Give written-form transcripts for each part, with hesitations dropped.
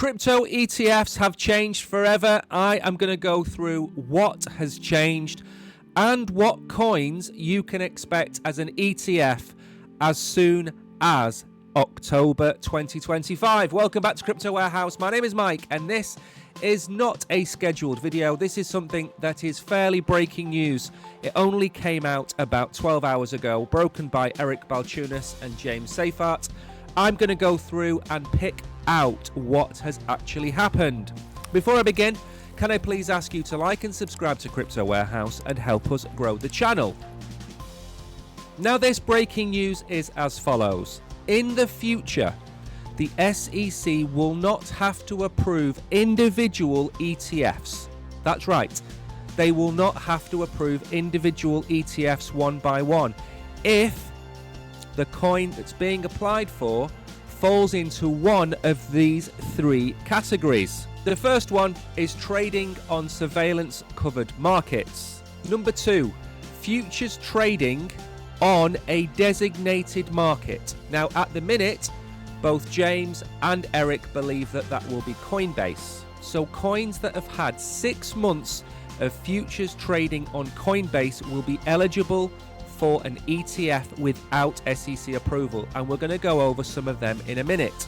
Crypto ETFs have changed forever. I am going to go through what has changed and what coins you can expect as an ETF as soon as October 2025. Welcome back to Crypto Warehouse. My name is Mike, and this is not a scheduled video. This is something that is fairly breaking news. It only came out about 12 hours ago, broken by Eric Balchunas and James Seyfarth. I'm going to go through and pick out what has actually happened. Before I begin, can I please ask you to like and subscribe to Crypto Warehouse and help us grow the channel. Now, this breaking news is as follows. In the future, the SEC will not have to approve individual ETFs. That's right. They will not have to approve individual ETFs one by one if the coin that's being applied for falls into one of these three categories. The first one is trading on surveillance covered markets. Number two, futures trading on a designated market. Now, at the minute, both James and Eric believe that that will be Coinbase. So coins that have had 6 months of futures trading on Coinbase will be eligible for an ETF without SEC approval, and we're going to go over some of them in a minute.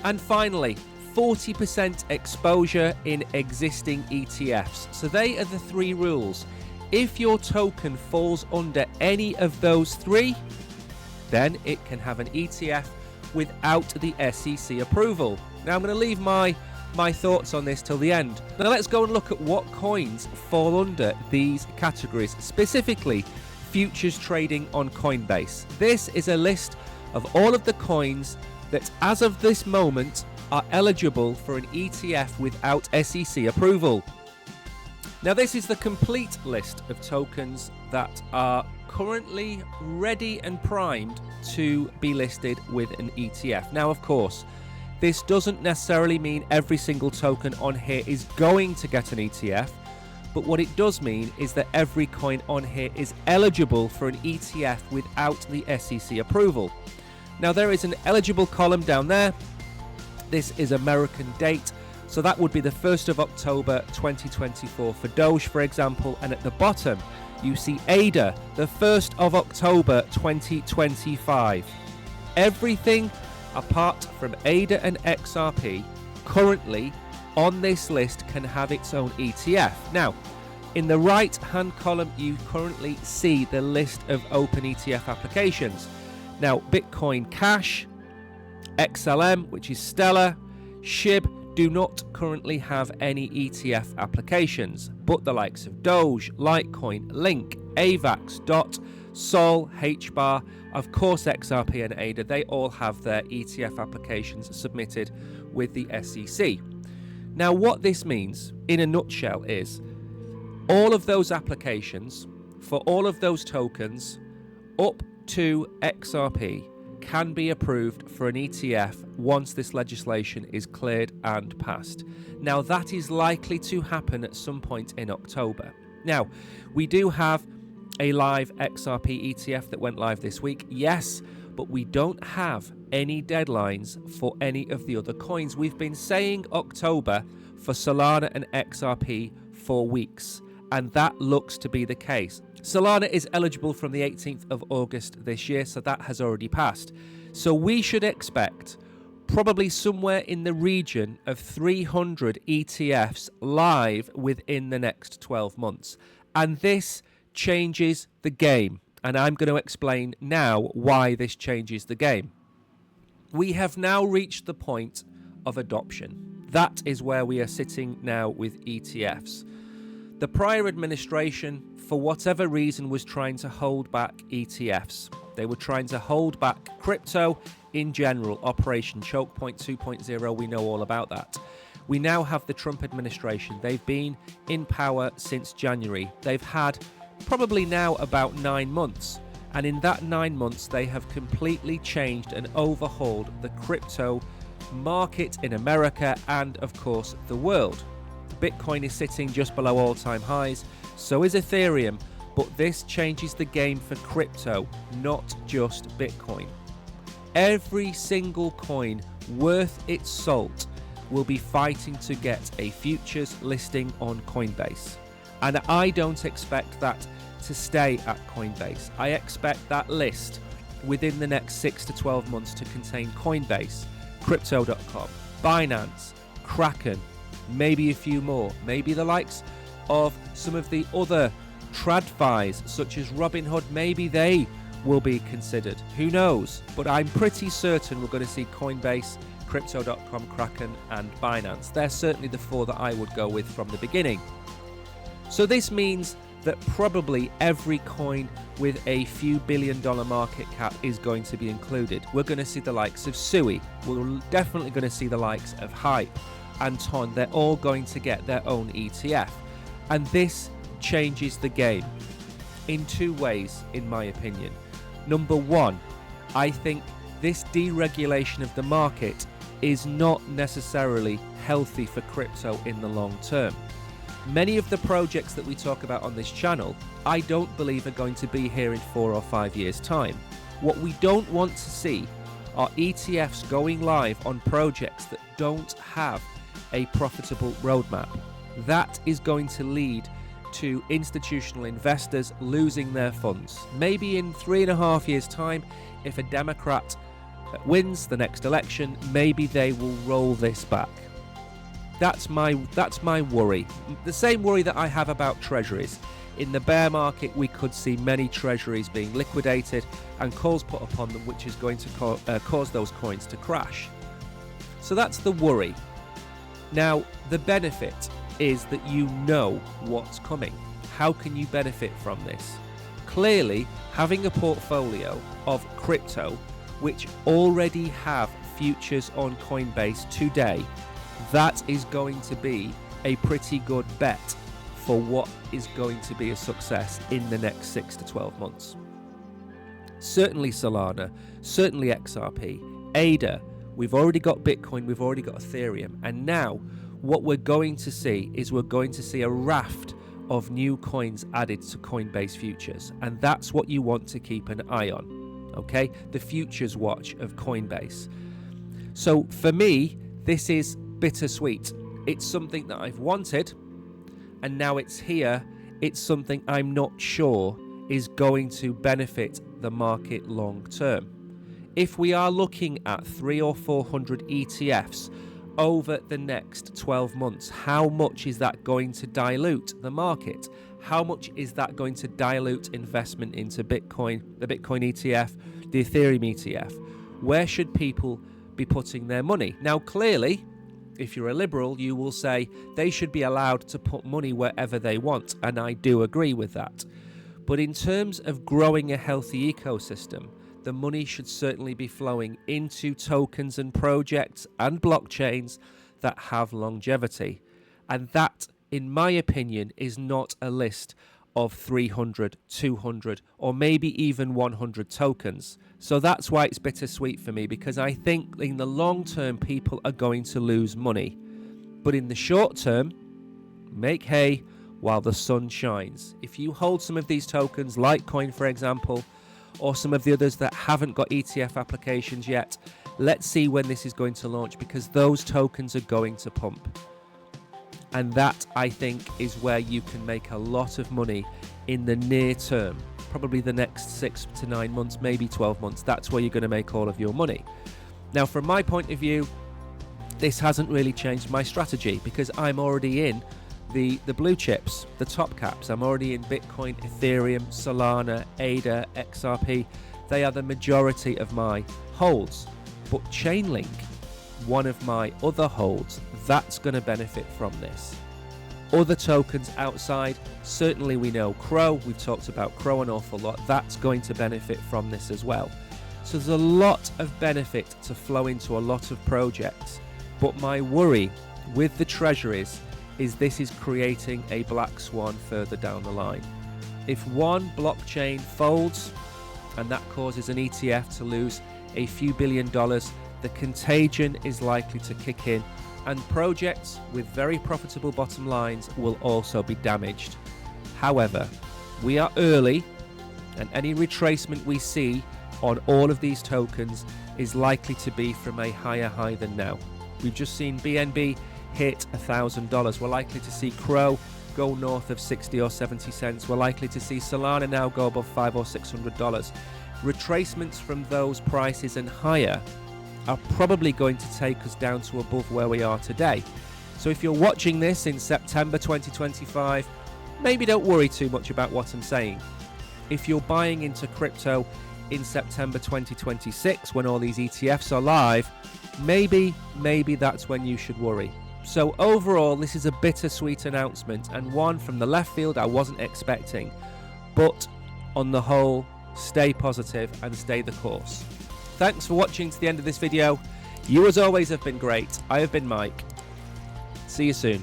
And finally, 40% exposure in existing ETFs. So they are the three rules. If your token falls under any of those three, then it can have an ETF without the SEC approval. Now, I'm going to leave my thoughts on this till the end. Now, let's go and look at what coins fall under these categories, specifically futures trading on Coinbase. This is a list of all of the coins that, as of this moment, are eligible for an ETF without SEC approval. Now, this is the complete list of tokens that are currently ready and primed to be listed with an ETF. Now, of course, this doesn't necessarily mean every single token on here is going to get an ETF, but what it does mean is that every coin on here is eligible for an ETF without the SEC approval. Now, there is an eligible column down there. This is American date, so that would be the 1st of October 2024 for Doge, for example, and at the bottom you see ADA, the 1st of October 2025. Everything apart from ADA and XRP currently on this list can have its own ETF. Now, in the right hand column you currently see the list of open ETF applications. Now, Bitcoin Cash, XLM, which is Stellar, SHIB do not currently have any ETF applications, but the likes of Doge, Litecoin, Link, AVAX, DOT, Sol, HBAR, of course XRP and ADA, they all have their ETF applications submitted with the SEC. Now, what this means in a nutshell is all of those applications for all of those tokens up to XRP can be approved for an ETF once this legislation is cleared and passed. Now, that is likely to happen at some point in October. Now, we do have a live XRP ETF that went live this week, yes, but we don't have any deadlines for any of the other coins. We've been saying October for Solana and XRP for weeks, and that looks to be the case. Solana is eligible from the 18th of August this year, so that has already passed. So we should expect probably somewhere in the region of 300 ETFs live within the next 12 months. And this changes the game. And I'm going to explain now why this changes the game. We have now reached the point of adoption. That is where we are sitting now with ETFs. The prior administration, for whatever reason, was trying to hold back ETFs. They were trying to hold back crypto in general. Operation Choke Point 2.0, we know all about that. We now have the Trump administration. They've been in power since January. They've had probably now about 9 months. And in that 9 months, they have completely changed and overhauled the crypto market in America and, of course, the world. Bitcoin is sitting just below all-time highs, so is Ethereum, but this changes the game for crypto, not just Bitcoin. Every single coin worth its salt will be fighting to get a futures listing on Coinbase. And I don't expect that to stay at Coinbase. I expect that list within the next 6 to 12 months to contain Coinbase, Crypto.com, Binance, Kraken, maybe a few more, maybe the likes of some of the other TradFis such as Robinhood, maybe they will be considered. Who knows? But I'm pretty certain we're going to see Coinbase, Crypto.com, Kraken and Binance. They're certainly the four that I would go with from the beginning. So this means that probably every coin with a few $billion market cap is going to be included. We're going to see the likes of Sui. We're definitely going to see the likes of Hype and Ton. They're all going to get their own ETF. And this changes the game in two ways, in my opinion. Number one, I think this deregulation of the market is not necessarily healthy for crypto in the long term. Many of the projects that we talk about on this channel, I don't believe are going to be here in 4 or 5 years' time. What we don't want to see are ETFs going live on projects that don't have a profitable roadmap. That is going to lead to institutional investors losing their funds. Maybe in 3.5 years' time, if a Democrat wins the next election, maybe they will roll this back. That's my worry. The same worry that I have about treasuries. In the bear market, we could see many treasuries being liquidated and calls put upon them, which is going to cause those coins to crash. So that's the worry. Now, the benefit is that you know what's coming. How can you benefit from this? Clearly, having a portfolio of crypto which already have futures on Coinbase today, that is going to be a pretty good bet for what is going to be a success in the next 6 to 12 months. Certainly Solana, certainly XRP, ADA, we've already got Bitcoin, we've already got Ethereum, and now what we're going to see is we're going to see a raft of new coins added to Coinbase futures, and that's what you want to keep an eye on, okay? The futures watch of Coinbase. So for me, this is bittersweet. It's something that I've wanted, and now it's here. It's something I'm not sure is going to benefit the market long term. If we are looking at 300 or 400 ETFs over the next 12 months, how much is that going to dilute the market? How much is that going to dilute investment into Bitcoin, the Bitcoin ETF, the Ethereum ETF? Where should people be putting their money? Now, clearly, if you're a liberal, you will say they should be allowed to put money wherever they want, and I do agree with that. But in terms of growing a healthy ecosystem, the money should certainly be flowing into tokens and projects and blockchains that have longevity. And that, in my opinion, is not a list of 300, 200, or maybe even 100 tokens. So that's why it's bittersweet for me, because I think in the long term, people are going to lose money. But in the short term, make hay while the sun shines. If you hold some of these tokens, Litecoin, for example, or some of the others that haven't got ETF applications yet, let's see when this is going to launch, because those tokens are going to pump. And that, I think, is where you can make a lot of money in the near term. Probably the next 6 to 9 months, maybe 12 months. That's where you're going to make all of your money. Now, from my point of view, this hasn't really changed my strategy, because I'm already in the blue chips, the top caps. I'm already in Bitcoin, Ethereum, Solana, ADA, XRP. They are the majority of my holds. But Chainlink, one of my other holds, that's going to benefit from this. Other tokens outside, certainly we know Crow, we've talked about Crow an awful lot, that's going to benefit from this as well. So there's a lot of benefit to flow into a lot of projects, but my worry with the treasuries is this is creating a black swan further down the line. If one blockchain folds and that causes an ETF to lose a few $1 billion, the contagion is likely to kick in, and projects with very profitable bottom lines will also be damaged. However, we are early, and any retracement we see on all of these tokens is likely to be from a higher high than now. We've just seen BNB hit $1,000. We're likely to see Crow go north of 60 or 70 cents. We're likely to see Solana now go above $500 or $600. Retracements from those prices and higher are probably going to take us down to above where we are today. So if you're watching this in September 2025, maybe don't worry too much about what I'm saying. If you're buying into crypto in September 2026, when all these ETFs are live, maybe that's when you should worry. So overall, this is a bittersweet announcement, and one from the left field I wasn't expecting. But on the whole, stay positive and stay the course. Thanks for watching to the end of this video. You as always have been great. I have been Mike. See you soon.